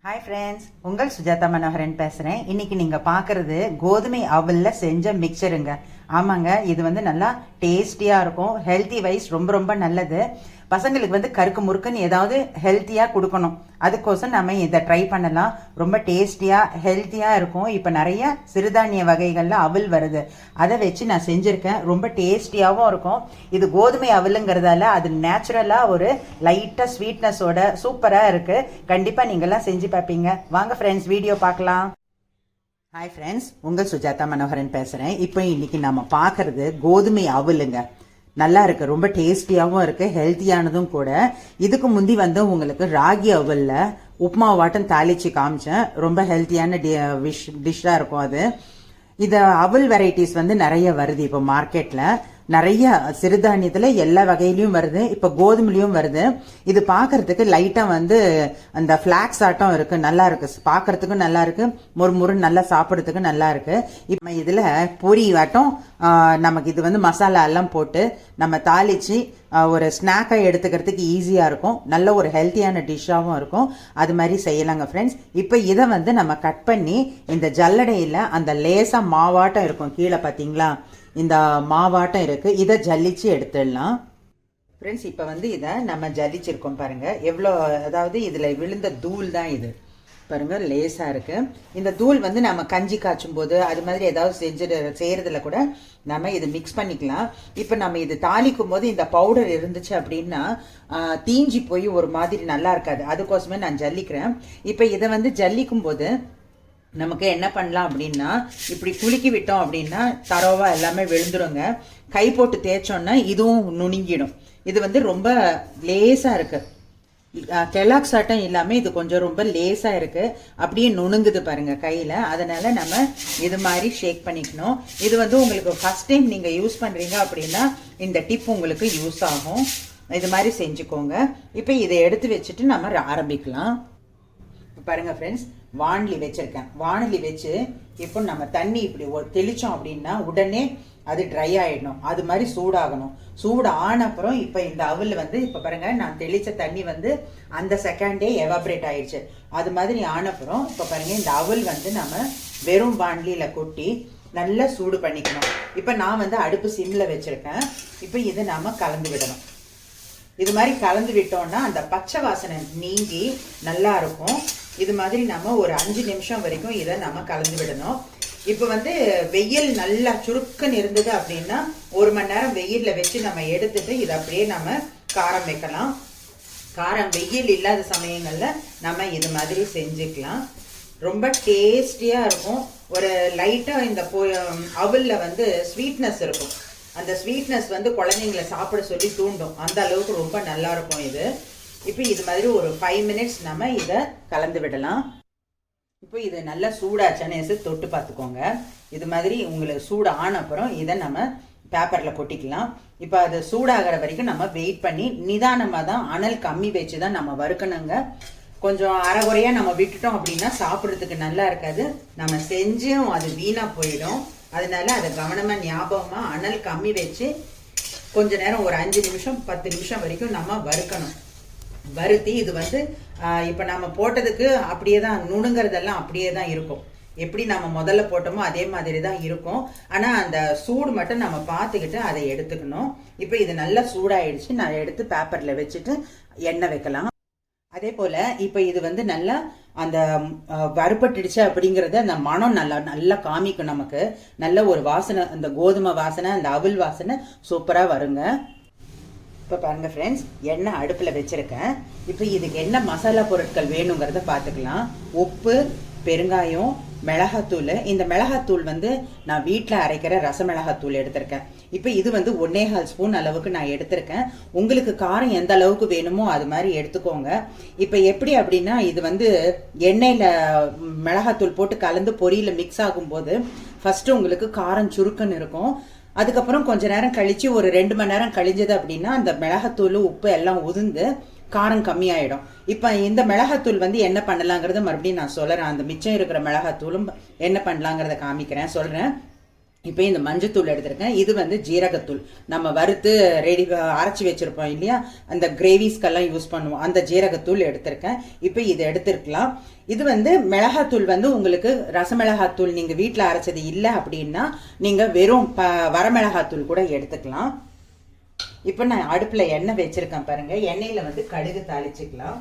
Hi friends, உங்கள் சுஜாதா மனோகரன் பேசுகிறேன். இன்னைக்கு நீங்கள் பார்க்குறது கோதுமை அவலில் செஞ்ச மிக்சருங்க. ஆமாங்க, இது வந்து நல்லா டேஸ்டியாக இருக்கும். ஹெல்த்தி வைஸ் ரொம்ப ரொம்ப நல்லது. பசங்களுக்கு வந்து கருக்கு முறுக்குன்னு ஏதாவது ஹெல்த்தியாக கொடுக்கணும். அதுக்கோசம் நம்ம இதை ட்ரை பண்ணலாம். ரொம்ப டேஸ்டியாக ஹெல்த்தியாக இருக்கும். இப்போ நிறைய சிறுதானிய வகைகளில் அவல் வருது. அதை வச்சு நான் செஞ்சுருக்கேன். ரொம்ப டேஸ்டியாகவும் இருக்கும். இது கோதுமை அவலுங்கிறதால அது நேச்சுரலாக ஒரு லைட்டாக ஸ்வீட்னஸோட சூப்பராக இருக்குது. கண்டிப்பாக நீங்கள்லாம் செஞ்சு பார்ப்பீங்க. வாங்க ஃப்ரெண்ட்ஸ், வீடியோ பார்க்கலாம். ஹாய் ஃப்ரெண்ட்ஸ், உங்கள் சுஜாதா மனோகரன் பேசுகிறேன். இப்போ இன்னைக்கு நம்ம பார்க்குறது கோதுமை அவலுங்க. நல்லா இருக்கு, ரொம்ப டேஸ்டியாகவும் இருக்கு, ஹெல்த்தியானதும் கூட. இதுக்கு முந்தி வந்து உங்களுக்கு ராகி அவல்ல உப்மா வாட்டம் தாளிச்சு காமிச்சேன். ரொம்ப ஹெல்த்தியான டிஷ்ஷாக இருக்கும் அது. இது அவல் வெரைட்டிஸ் வந்து நிறைய வருது இப்போ மார்க்கெட்ல. நிறைய சிறுதானியத்துல எல்லா வகையிலயும் வருது, இப்ப கோதுமையிலயும் வருது. இது பாக்குறதுக்கு லைட்டா வந்து அந்த பிளாக்ஸ் ஆட்டம் இருக்கு, நல்லா இருக்கு, பாக்குறதுக்கும் நல்லா இருக்கு, முறு நல்லா சாப்பிடுறதுக்கு நல்லா இருக்கு. இப்ப இதுல பொரி ஆட்டம் நமக்கு இது வந்து மசாலா எல்லாம் போட்டு நம்ம தாளிச்சு ஒரு ஸ்நாக்கா எடுத்துக்கிறதுக்கு ஈஸியா இருக்கும். நல்ல ஒரு ஹெல்த்தியான டிஷ்ஷாவும் இருக்கும். அது மாதிரி செய்யலாங்க ஃப்ரெண்ட்ஸ். இப்ப இதை வந்து நம்ம கட் பண்ணி இந்த ஜல்லடையில அந்த லேசா மாவாட்டம் இருக்கும் கீழே பாத்தீங்களா, இந்த மாவாட்டம் இருக்கு, இதை ஜல்லிச்சு எடுத்துடலாம் ஃப்ரெண்ட்ஸ். இப்போ வந்து இதை நம்ம ஜல்லிச்சிருக்கோம் பாருங்க, எவ்வளோ, அதாவது இதில் விழுந்த தூள் தான் இது பாருங்க, லேசாக இருக்கு. இந்த தூள் வந்து நம்ம கஞ்சி காய்ச்சும் போது அது மாதிரி ஏதாவது செய்யறதுல கூட நம்ம இது மிக்ஸ் பண்ணிக்கலாம். இப்போ நம்ம இது தாளிக்கும் போது இந்த பவுடர் இருந்துச்சு அப்படின்னா தீஞ்சி போய் ஒரு மாதிரி நல்லா இருக்காது. அதுக்கோசமே நான் ஜல்லிக்கிறேன். இப்போ இதை வந்து ஜல்லிக்கும் போது நமக்கு என்ன பண்ணலாம் அப்படின்னா, இப்படி குலுக்கி விட்டோம் அப்படின்னா தரோவா எல்லாமே விழுந்துருங்க. கை போட்டு தேய்ச்சோன்னா இதுவும் நுணுங்கிடும். இது வந்து ரொம்ப லேசா இருக்கு, கெலாக்ஸ் ஆட்டம் இல்லாம இது கொஞ்சம் ரொம்ப லேசா இருக்கு, அப்படியே நுணுங்குது பாருங்க கையில. அதனால நம்ம இது மாதிரி ஷேக் பண்ணிக்கணும். இது வந்து உங்களுக்கு ஃபர்ஸ்ட் டைம் நீங்க யூஸ் பண்றீங்க அப்படின்னா இந்த டிப் உங்களுக்கு யூஸ் ஆகும். இது மாதிரி செஞ்சுக்கோங்க. இப்போ இதை எடுத்து வச்சுட்டு நம்ம ஆரம்பிக்கலாம். பாருங்க ஃப்ரெண்ட்ஸ், வாணலி வச்சிருக்கேன். வாணலி வச்சு இப்போ நம்ம தண்ணி இப்படி தெளிச்சோம் அப்படின்னா உடனே அது ட்ரை ஆயிடணும். அது மாதிரி சூடாகணும். சூடு ஆன அப்புறம் இப்ப இந்த அவல் வந்து இப்ப பாருங்க, நான் தெளிச்ச தண்ணி வந்து அந்த செகண்டே எவாபரேட் ஆயிடுச்சு. அது மாதிரி ஆன அப்புறம் இப்ப பாருங்க, இந்த அவல் வந்து நம்ம வெறும் வாணலியில கொட்டி நல்லா சூடு பண்ணிக்கணும். இப்ப நான் வந்து அடுப்பு சிம்ல வச்சிருக்கேன். இப்ப இதை நாம கலந்து விடணும். இது மாதிரி கலந்து விட்டோம்னா அந்த பச்சை வாசனை நீங்கி நல்லா இருக்கும். இது மாதிரி நம்ம ஒரு 5 நிமிஷம் வரைக்கும் இதை நம்ம கலந்து விடணும். இப்போ வந்து வெயில் நல்லா சுருக்குன்னு இருந்தது அப்படின்னா 1 மணி நேரம் வெயில்ல வச்சு நம்ம எடுத்துட்டு இதை அப்படியே நம்ம காரம் வைக்கலாம். காரம் வெயில் இல்லாத சமயங்கள்ல நம்ம இது மாதிரி செஞ்சுக்கலாம். ரொம்ப டேஸ்டியா இருக்கும். ஒரு லைட்டா இந்த அவல்ல வந்து ஸ்வீட்னஸ் இருக்கும். அந்த ஸ்வீட்னஸ் வந்து குழந்தைங்களை சாப்பிட சொல்லி தூண்டும். அந்த அளவுக்கு ரொம்ப நல்லா இருக்கும் இது. இப்போ இது மாதிரி ஒரு 5 மினிட்ஸ் நம்ம இதை கலந்து விடலாம். இப்போ இது நல்லா சூடாச்சானு தொட்டு பார்த்துக்கோங்க. இது மாதிரி உங்களுக்கு சூடு ஆன அப்புறம் இதை நம்ம பேப்பரில் கொட்டிக்கலாம். இப்போ அது சூடாகிற வரைக்கும் நம்ம வெயிட் பண்ணி நிதானமாக தான், அனல் கம்மி வச்சு தான் நம்ம வறுக்கணுங்க. கொஞ்சம் அரைகுறையாக நம்ம விட்டுட்டோம் அப்படின்னா சாப்பிட்றதுக்கு நல்லா இருக்காது, நம்ம செஞ்சும் அது வீணாக போயிடும். அதனால அதை கவனமாக ஞாபகமாக அனல் கம்மி வச்சு கொஞ்ச நேரம் ஒரு 5 நிமிஷம் 10 நிமிஷம் வரைக்கும் நம்ம வறுக்கணும். வறுத்தி இது வந்து இப்போ நம்ம போட்டதுக்கு அப்படியே தான், நுணுங்கிறதெல்லாம் அப்படியே தான் இருக்கும். எப்படி நம்ம முதல்ல போட்டோமோ அதே மாதிரி தான் இருக்கும். ஆனால் அந்த சூடு மட்டும் நம்ம பார்த்துக்கிட்டு அதை எடுத்துக்கணும். இப்போ இது நல்லா சூடாயிடுச்சு. நான் எடுத்து பேப்பரில் வச்சுட்டு எண்ணெய் வைக்கலாம். அதே போல் இப்போ இது வந்து நல்லா அந்த வறுபட்டுடுச்சு அப்படிங்கிறத அந்த மனம் நல்லா காமிக்கும் நமக்கு. நல்ல ஒரு வாசனை, அந்த கோதுமை வாசனை, அந்த அவல் வாசனை சூப்பராக வருங்க. இப்போ பாருங்க ஃப்ரெண்ட்ஸ், எண்ணெய் அடுப்பில் வச்சுருக்கேன். இப்போ இதுக்கு என்ன மசாலா பொருட்கள் வேணுங்கிறத பார்த்துக்கலாம். உப்பு, பெருங்காயம், மிளகாத்தூள். இந்த மிளகாத்தூள் வந்து நான் வீட்டில் அரைக்கிற ரசமிளகாத்தூள் எடுத்திருக்கேன். இப்போ இது வந்து 1.25 ஸ்பூன் அளவுக்கு நான் எடுத்திருக்கேன். உங்களுக்கு காரம் எந்த அளவுக்கு வேணுமோ அது மாதிரி எடுத்துக்கோங்க. இப்போ எப்படி அப்படின்னா, இது வந்து எண்ணெயில் மிளகாத்தூள் போட்டு கலந்து பொரியில் மிக்ஸ் ஆகும்போது ஃபர்ஸ்ட் உங்களுக்கு காரம் சுருக்குன்னு இருக்கும். அதுக்கப்புறம் கொஞ்ச நேரம் கழிச்சு ஒரு 2 மணி நேரம் கழிஞ்சது அப்படின்னா அந்த மிளகாத்தூள் உப்பு எல்லாம் உதிர்ந்து காரம் கம்மியாயிடும். இப்ப இந்த மிளகாத்தூள் வந்து என்ன பண்ணலாங்கிறத மறுபடியும் நான் சொல்றேன். அந்த மிச்சம் இருக்கிற மிளகாத்தூளும் என்ன பண்ணலாங்கிறத காமிக்கிறேன், சொல்றேன். இப்போ இந்த மஞ்சத்தூள் எடுத்திருக்கேன். இது வந்து ஜீரகத்தூள், நம்ம வறுத்து ரெடி அரைச்சி வச்சிருப்போம் இல்லையா, அந்த கிரேவிஸ்க்கெல்லாம் யூஸ் பண்ணுவோம், அந்த ஜீரகத்தூள் எடுத்திருக்கேன். இப்போ இது எடுத்துருக்கலாம். இது வந்து மிளகாத்தூள் வந்து உங்களுக்கு ரசமிளகாத்தூள் நீங்கள் வீட்டில் அரைச்சது இல்லை அப்படின்னா நீங்கள் வெறும் வரமிளகாத்தூள் கூட எடுத்துக்கலாம். இப்போ நான் அடுப்பில் எண்ணெய் வச்சிருக்கேன் பாருங்க. எண்ணெயில் வந்து கடுகு தாளிச்சுக்கலாம்.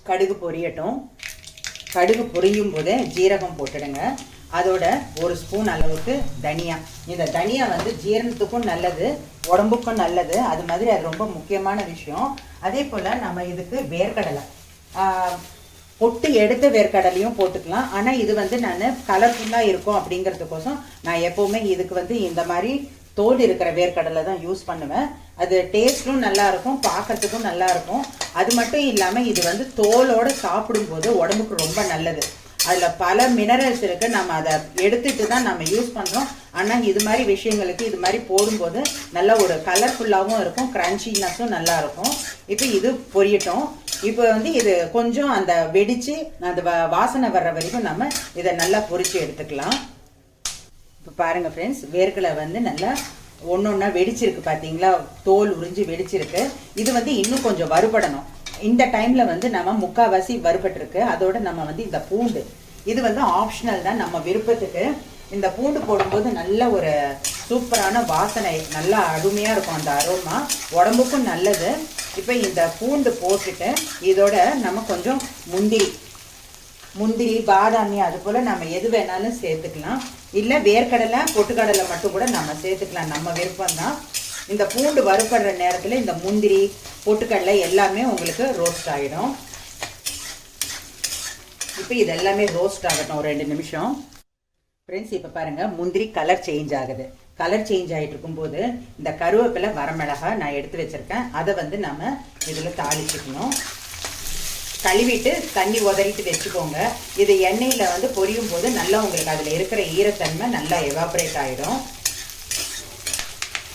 கடுகு பொரியட்டும். கடுகு பொரியும் போது ஜீரகம் போட்டுடுங்க. அதோட ஒரு ஸ்பூன் அளவுக்கு தனியா. இந்த தனியா வந்து ஜீரணத்துக்கும் நல்லது, உடம்புக்கும் நல்லது. அது மாதிரி அது ரொம்ப முக்கியமான விஷயம். அதே போல் நம்ம இதுக்கு வேர்க்கடலை, பொட்டு எடுத்த வேர்க்கடலையும் போட்டுக்கலாம். ஆனால் இது வந்து நான் கலர்ஃபுல்லாக இருக்கும் அப்படிங்கிறதுக்கோசம் நான் எப்போவுமே இதுக்கு வந்து இந்த மாதிரி தோல் இருக்கிற வேர்க்கடலை தான் யூஸ் பண்ணுவேன். அது டேஸ்ட்டும் நல்லா இருக்கும், பார்க்கறதுக்கும் நல்லா இருக்கும். அது மட்டும் இல்லாமல் இது வந்து தோலோடு சாப்பிடும்போது உடம்புக்கு ரொம்ப நல்லது. அதில் பல மினரல்ஸ் இருக்குது. நம்ம அதை எடுத்துட்டு தான் நம்ம யூஸ் பண்ணுறோம். ஆனால் இது மாதிரி விஷயங்களுக்கு இது மாதிரி போடும்போது நல்ல ஒரு கலர்ஃபுல்லாகவும் இருக்கும், க்ரன்ச்சினஸும் நல்லா இருக்கும். இப்போ இது பொரியட்டும். இப்போ வந்து இது கொஞ்சம் அந்த வெடித்து அந்த வாசனை வர்ற வரைக்கும் நம்ம இதை நல்லா பொரிச்சு எடுத்துக்கலாம். இப்போ பாருங்கள் ஃப்ரெண்ட்ஸ், வேர்க்கடலை வந்து நல்லா ஒன்று ஒன்றா வெடிச்சிருக்கு பார்த்தீங்களா, தோல் உறிஞ்சி வெடிச்சிருக்கு. இது வந்து இன்னும் கொஞ்சம் வறுபடணும். இந்த டைமில் வந்து நம்ம முக்கால்வாசி வறுபட்டுருக்கு. அதோட நம்ம வந்து இந்த பூண்டு, இது வந்து ஆப்ஷனல் தான், நம்ம விருப்பத்துக்கு. இந்த பூண்டு போடும்போது நல்ல ஒரு சூப்பரான வாசனை, நல்லா அருமையாக இருக்கும். அந்த அரோமா உடம்புக்கும் நல்லது. இப்போ இந்த பூண்டு போட்டுட்டு இதோட நம்ம கொஞ்சம் முந்திரி பாதாமி அது போல் நம்ம எது வேணாலும் சேர்த்துக்கலாம். இல்லை வேர்க்கடலை பொட்டுக்கடலை மட்டும் கூட நம்ம சேர்த்துக்கலாம், நம்ம விருப்பம்தான். இந்த பூண்டு வறுப்படுற நேரத்தில் இந்த முந்திரி பொட்டுக்கடலை எல்லாமே உங்களுக்கு ரோஸ்ட் ஆகிடும். இப்போ இது எல்லாமே ரோஸ்ட் ஆகட்டும் ஒரு 2 நிமிஷம். ஃப்ரெண்ட்ஸ், இப்போ பாருங்கள், முந்திரி கலர் சேஞ்ச் ஆகுது. கலர் சேஞ்ச் ஆகிட்டு இருக்கும்போது இந்த கருவேப்பிலை வரமிளகாய் நான் எடுத்து வச்சுருக்கேன். அதை வந்து நம்ம இதில் தாளிச்சுக்கணும். கழுவிட்டு தண்ணி உதறிட்டு வச்சுக்கோங்க. இது எண்ணெயில் வந்து பொரியும் போது நல்லா உங்களுக்கு அதில் இருக்கிற ஈரத்தன்மை நல்லா எவாப்ரேட் ஆகிடும்.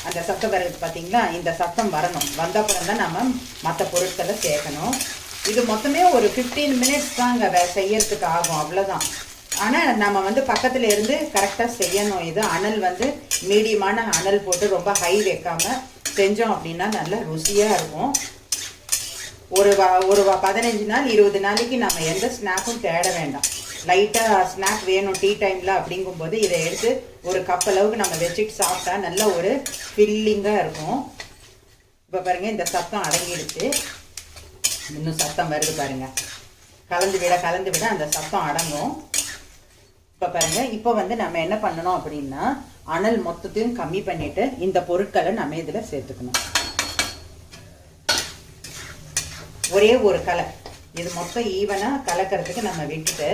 அந்த சத்தம் வருது பார்த்தீங்களா, இந்த சத்தம் வரணும். வந்தப்புறம் தான் நம்ம மற்ற பொருட்களை சேர்க்கணும். இது மொத்தமே ஒரு 15 மினிட்ஸ் தாங்க செய்யறதுக்கு ஆகும், அவ்வளோதான். ஆனால் நம்ம வந்து பக்கத்தில் இருந்து கரெக்டாக செய்யணும். இது அனல் வந்து மீடியமான அனல் போட்டு ரொம்ப ஹை வைக்காமல் செஞ்சோம் அப்படின்னா நல்லா ருசியாக இருக்கும். ஒரு 15 நாள் 20 நாளைக்கு நம்ம எந்த ஸ்நாக்கும் தேட வேண்டாம். லைட்டாக ஸ்நாக் வேணும் டீ டைமில் அப்படிங்கும்போது இதை எடுத்து ஒரு கப் அளவுக்கு நம்ம வச்சுட்டு சாப்பிட்டா நல்ல ஒரு ஃபில்லிங்காக இருக்கும். இப்போ பாருங்கள், இந்த சத்தம் அடங்கிடுச்சு. இன்னும் சத்தம் வருது பாருங்கள். கலந்து விட அந்த சத்தம் அடங்கும். இப்போ பாருங்கள், இப்போ வந்து நம்ம என்ன பண்ணணும் அப்படின்னா அனல் மொத்தத்தையும் கம்மி பண்ணிவிட்டு இந்த பொருட்களை நம்ம இதில் சேர்த்துக்கணும். ஒரே ஒரு கலர், இது மொத்தம் ஈவனாக கலக்கிறதுக்கு நம்ம விட்டுட்டு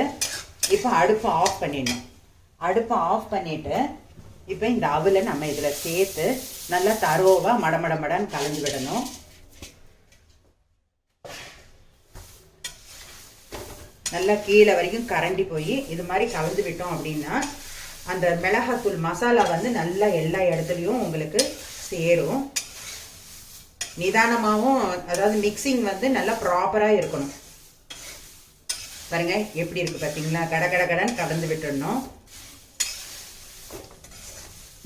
இப்போ அடுப்பை ஆஃப் பண்ணிடணும். அடுப்பை ஆஃப் பண்ணிவிட்டு இப்போ இந்த அவலை நம்ம இதில் சேர்த்து நல்லா தரோவாக மடமடன்னு கலந்து விடணும். நல்லா கீழே வரைக்கும் கரண்டி போய் இது மாதிரி கலந்து விட்டோம் அப்படின்னா அந்த மிளகாத்தூள் மசாலா வந்து நல்லா எல்லா இடத்துலையும் உங்களுக்கு சேரும். நிதானமாகவும், அதாவது மிக்சிங் வந்து நல்லா ப்ராப்பராக இருக்கணும். பாருங்க எப்படி இருக்கு பார்த்தீங்களா, கடன்னு கலந்து விட்டுடணும்.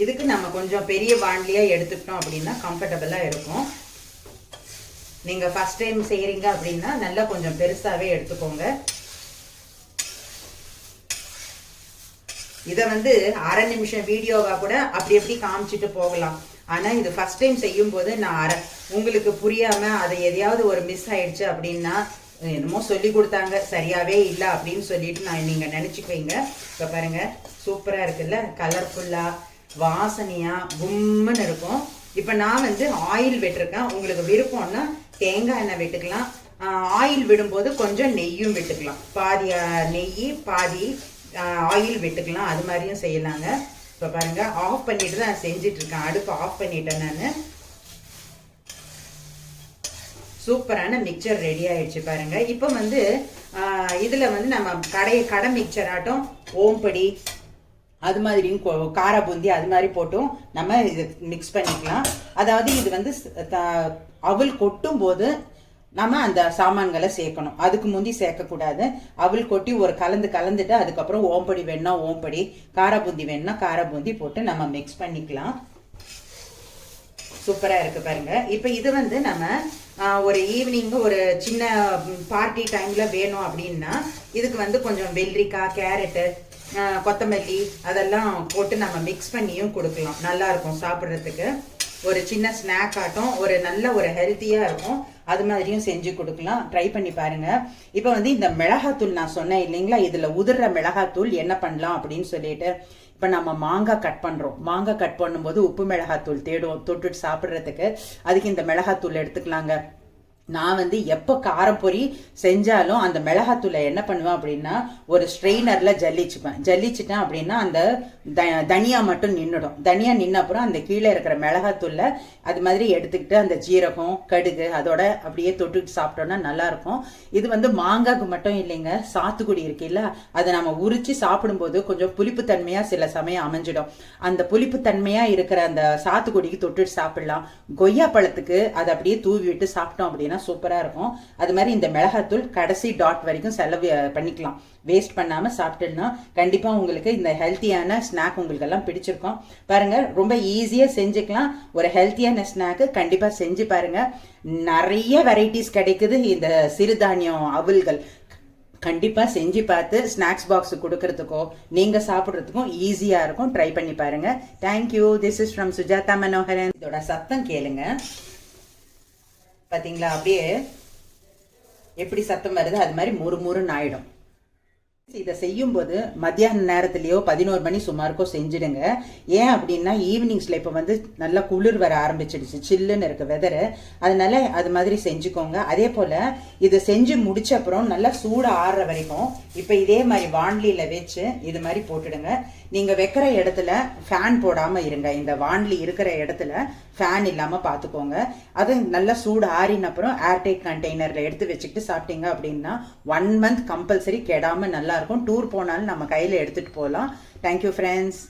இதுக்கு நம்ம கொஞ்சம் பெரிய வாண்டிலியாக எடுத்துக்கிட்டோம் அப்படின்னா கம்ஃபர்டபுளாக இருக்கும். நீங்கள் ஃபர்ஸ்ட் டைம் செய்கிறீங்க அப்படின்னா நல்லா கொஞ்சம் பெருசாகவே எடுத்துக்கோங்க. இதை வந்து 1/2 நிமிஷம் வீடியோவாக கூட அப்படி எப்படி காமிச்சிட்டு போகலாம். ஆனால் இது ஃபர்ஸ்ட் டைம் செய்யும் போது நான் உங்களுக்கு புரியாமல் அது எதையாவது ஒரு மிஸ் ஆயிடுச்சு அப்படின்னா என்னமோ சொல்லி கொடுத்தாங்க சரியாகவே இல்லை அப்படின்னு சொல்லிட்டு நீங்கள் நினச்சிக்குவீங்க. இப்போ பாருங்கள், சூப்பராக இருக்குல்ல, கலர்ஃபுல்லாக வாசனையாக கும்முன்னு இருக்கும். இப்போ நான் வந்து ஆயில் விட்டுருக்கேன். உங்களுக்கு விருப்பம்னா தேங்காய் எண்ணெய் விட்டுக்கலாம். ஆயில் விடும்போது கொஞ்சம் நெய்யும் விட்டுக்கலாம். பாதி நெய் பாதி ஆயில் விட்டுக்கலாம். அது மாதிரியும் செய்யலாங்க. இப்போ பாருங்கள், ஆஃப் பண்ணிட்டு தான் செஞ்சிட்ருக்கேன். அடுப்பு ஆஃப் பண்ணிட்டேன் நான். சூப்பரான மிக்சர் ரெடி ஆயிடுச்சு பாருங்கள். இப்போ வந்து இதில் வந்து நம்ம கடை மிக்சர் ஆட்டம் ஓம்படி அது மாதிரியும் கார பூந்தி அது மாதிரி போட்டும் நம்ம இது மிக்ஸ் பண்ணிக்கலாம். அதாவது இது வந்து அவல் கொட்டும் போது நாம அந்த சாமான்களை சேர்க்கணும். அதுக்கு முந்தி சேர்க்கக்கூடாது. அவள் கொட்டி ஒரு கலந்துட்டு அதுக்கப்புறம் ஓம்படி வேணும்னா ஓம்படி, காரபூந்தி வேணும்னா காரபூந்தி போட்டு நம்ம மிக்ஸ் பண்ணிக்கலாம். சூப்பரா இருக்கு பாருங்க. இப்ப இது வந்து நம்ம ஒரு ஈவினிங் ஒரு சின்ன பார்ட்டி டைம்ல வேணும் அப்படின்னா இதுக்கு வந்து கொஞ்சம் வெள்ளரிக்காய், கேரட்டு, கொத்தமல்லி அதெல்லாம் போட்டு நம்ம மிக்ஸ் பண்ணியும் கொடுக்கலாம். நல்லா இருக்கும் சாப்பிட்றதுக்கு. ஒரு சின்ன ஸ்நாக் ஆட்டம், ஒரு நல்ல ஒரு ஹெல்த்தியா இருக்கும். அது மாதிரியும் செஞ்சு கொடுக்கலாம். ட்ரை பண்ணி பாருங்க. இப்போ வந்து இந்த மிளகாத்தூள் நான் சொன்னேன் இல்லைங்களா, இதுல உதிர்ற மிளகாத்தூள் என்ன பண்ணலாம் அப்படின்னு சொல்லிட்டு, இப்போ நம்ம மாங்காய் கட் பண்ணுறோம். மாங்காய் கட் பண்ணும்போது உப்பு மிளகாத்தூள் தேடுவோம் தொட்டுட்டு சாப்பிட்றதுக்கு. அதுக்கு இந்த மிளகாத்தூள் எடுத்துக்கலாங்க. நான் வந்து எப்போ காரப்பொரி செஞ்சாலும் அந்த மிளகாத்தூளை என்ன பண்ணுவேன் அப்படின்னா ஒரு ஸ்ட்ரெயினர்ல ஜல்லிச்சுட்டேன் அப்படின்னா அந்த தனியா மட்டும் நின்றுடும். தனியா நின்ன அப்புறம் அந்த கீழே இருக்கிற மிளகாத்தூள்ல அது மாதிரி எடுத்துக்கிட்டு அந்த ஜீரகம், கடுகு அதோட அப்படியே தொட்டுட்டு சாப்பிட்டோம்னா நல்லா இருக்கும். இது வந்து மாங்காய்க்கு மட்டும் இல்லைங்க, சாத்துக்குடி இருக்குல்ல, அதை நம்ம உரிச்சு சாப்பிடும்போது கொஞ்சம் புளிப்பு தன்மையா சில சமயம் அமைஞ்சிடும். அந்த புளிப்பு தன்மையா இருக்கிற அந்த சாத்துக்குடிக்கு தொட்டுட்டு சாப்பிடலாம். கொய்யா பழத்துக்கு அதை அப்படியே தூவி விட்டு சாப்பிட்டோம் அப்படின்னா சூப்பரா இருக்கும். அது மாதிரி இந்த மிளகாத்தூள் கடைசி டாட் வரைக்கும் செலவு பண்ணிக்கலாம். வேஸ்ட் பண்ணாம சாப்பிட்டோம்னா கண்டிப்பா உங்களுக்கு இந்த ஹெல்த்தியான ஸ்நாக் உங்களுக்கு எல்லாம் பிடிச்சிருக்கும். பாருங்க, ரொம்ப ஈஸியா செஞ்சுக்கலாம். ஒரு ஹெல்த்தியான ஸ்நாக் கண்டிப்பா செஞ்சு பாருங்க. நிறைய வெரைட்டிஸ் கிடைக்குது இந்த சிறுதானியம் அவல்கள். கண்டிப்பா செஞ்சு பார்த்து ஸ்நாக்ஸ் பாக்ஸ் கொடுக்கறதுக்கோ நீங்க சாப்பிட்றதுக்கும் ஈஸியா இருக்கும். ட்ரை பண்ணி பாருங்க. Thank you. This is from Sujatha Manoharan. இதோட சத்தம் கேளுங்க. பாத்தீங்களா, அப்படியே எப்படி சத்தம் வருது, அது மாதிரி முறுமுறுன்னு ஆயிடும். இதை செய்யும் போது மத்தியான நேரத்திலயோ 11 மணி சுமாருக்கோ செஞ்சிடுங்க. ஏன் அப்படின்னா ஈவினிங்ஸ்ல இப்ப வந்து நல்லா குளிர் வர ஆரம்பிச்சிடுச்சு, சில்லுன்னு இருக்கு வெதரு. அதனால அது மாதிரி செஞ்சுக்கோங்க. அதே போல இது செஞ்சு முடிச்ச அப்புறம் நல்லா சூடு ஆறுற வரைக்கும் இப்ப இதே மாதிரி வாண்லியில வச்சு இது மாதிரி போட்டுடுங்க. நீங்க வைக்கிற இடத்துல ஃபேன் போடாம இருங்க. இந்த வாண்லி இருக்கிற இடத்துல ஃபேன் இல்லாம பாத்துக்கோங்க. அது நல்லா சூடு ஆறின அப்புறம் ஏர்டைட் கண்டெய்னர்ல எடுத்து வச்சுக்கிட்டு சாப்பிட்டீங்க அப்படின்னா 1 மந்த் கம்பல்சரி கெடாம நல்லா இருக்கும். டூர் போனாலும் நம்ம கையில எடுத்துட்டு போகலாம். Thank you friends.